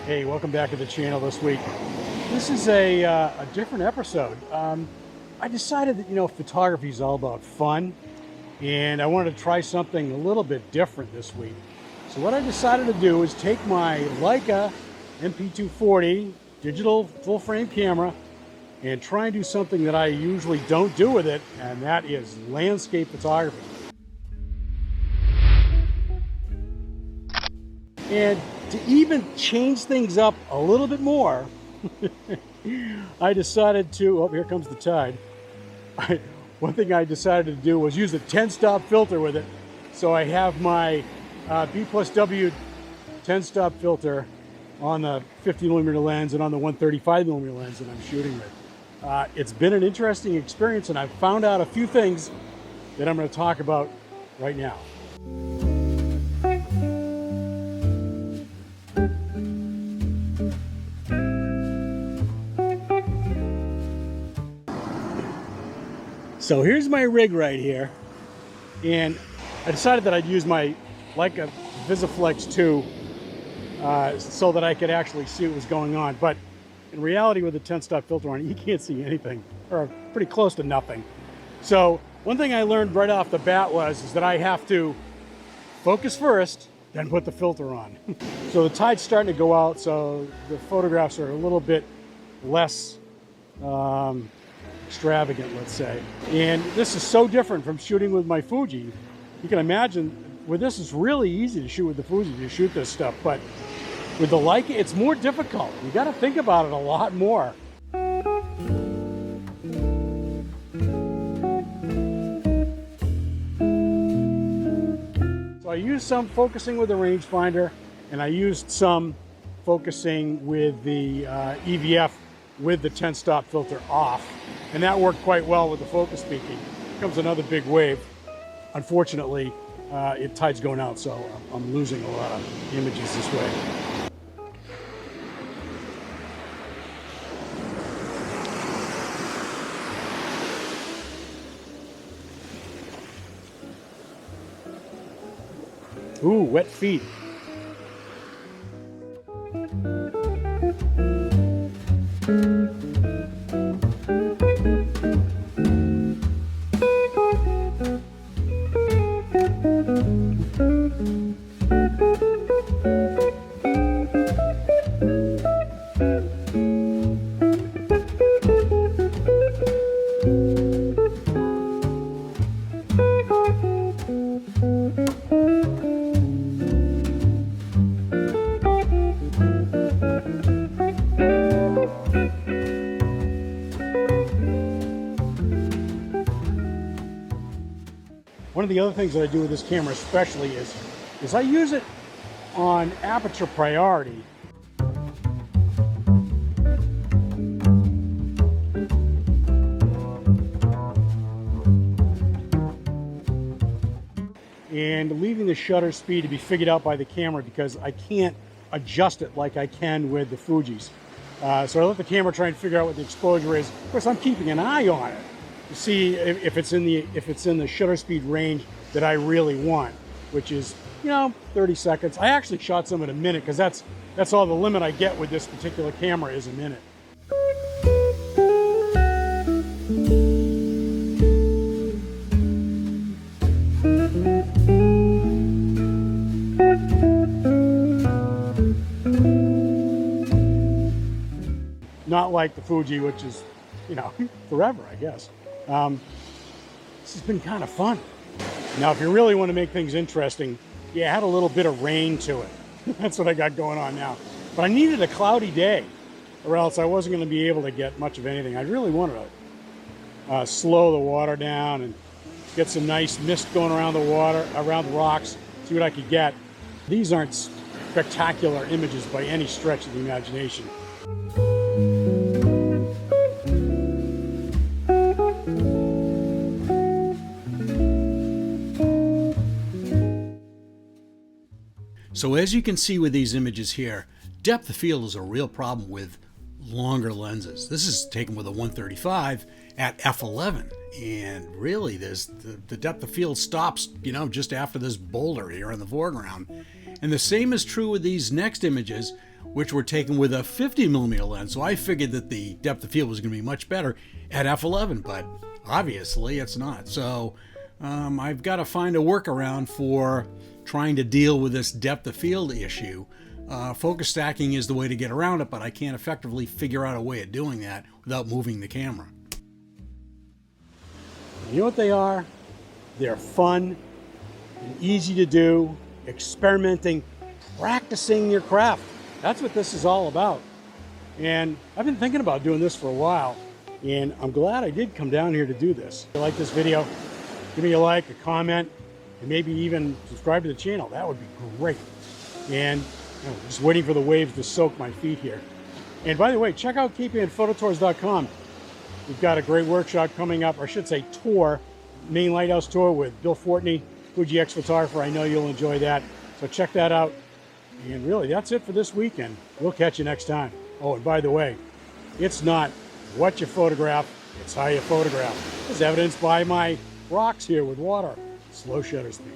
Hey, welcome back to the channel this week. This is a different episode. I decided that, photography is all about fun, and I wanted to try something a little bit different this week. So what I decided to do is take my Leica M240 digital full-frame camera and try and do something that I usually don't do with it, and that is landscape photography. And to even change things up a little bit more, I decided to, oh, here comes the tide. One thing I decided to do was use a 10-stop filter with it. So I have my B+W 10-stop filter on the 50mm lens and on the 135mm lens that I'm shooting with. It's been an interesting experience, and I've found out a few things that I'm going to talk about right now. So here's my rig right here, and I decided that I'd use my Leica VisiFlex 2 so that I could actually see what was going on. But in reality, with the 10-stop filter on, you can't see anything, or pretty close to nothing. So one thing I learned right off the bat is that I have to focus first, then put the filter on. So the tide's starting to go out, so the photographs are a little bit less extravagant, let's say. And this is so different from shooting with my Fuji. You can imagine with this, it's really easy to shoot with the Fuji, to shoot this stuff, but with the Leica, it's more difficult. You got to think about it a lot more. So I used some focusing with the rangefinder, and I used some focusing with the EVF with the 10-stop filter off, and that worked quite well with the focus peaking. Here comes another big wave. Unfortunately, tide's going out, so I'm losing a lot of images this way. Ooh, wet feet. One of the other things that I do with this camera especially is I use it on aperture priority. And leaving the shutter speed to be figured out by the camera, because I can't adjust it like I can with the Fujis. So I let the camera try and figure out what the exposure is. Of course, I'm keeping an eye on it to see if it's in the shutter speed range that I really want, which is 30 seconds. I actually shot some at a minute, because that's all the limit I get with this particular camera is a minute. Not like the Fuji, which is forever, I guess. This has been kind of fun. Now, if you really want to make things interesting, add a little bit of rain to it. That's what I got going on now. But I needed a cloudy day, or else I wasn't going to be able to get much of anything. I really wanted to slow the water down and get some nice mist going around the water, around the rocks, see what I could get. These aren't spectacular images by any stretch of the imagination. So as you can see with these images here, depth of field is a real problem with longer lenses. This is taken with a 135 at f11, and really the depth of field stops, just after this boulder here in the foreground. And the same is true with these next images, which were taken with a 50mm lens. So I figured that the depth of field was going to be much better at f11, but obviously it's not. So I've got to find a workaround for trying to deal with this depth of field issue. Focus stacking is the way to get around it, but I can't effectively figure out a way of doing that without moving the camera. You know what they are? They're fun and easy to do, experimenting, practicing your craft. That's what this is all about. And I've been thinking about doing this for a while, and I'm glad I did come down here to do this. If you like this video, give me a like, a comment, and maybe even subscribe to the channel. That would be great. And just waiting for the waves to soak my feet here. And by the way, check out capeandphototours.com. We've got a great workshop coming up, or I should say tour, main lighthouse tour with Bill Fortney, Fuji X-Photographer. I know you'll enjoy that. So check that out. And really, that's it for this weekend. We'll catch you next time. Oh, and by the way, it's not what you photograph, it's how you photograph. As evidenced by my rocks here with water. Slow shutter speed.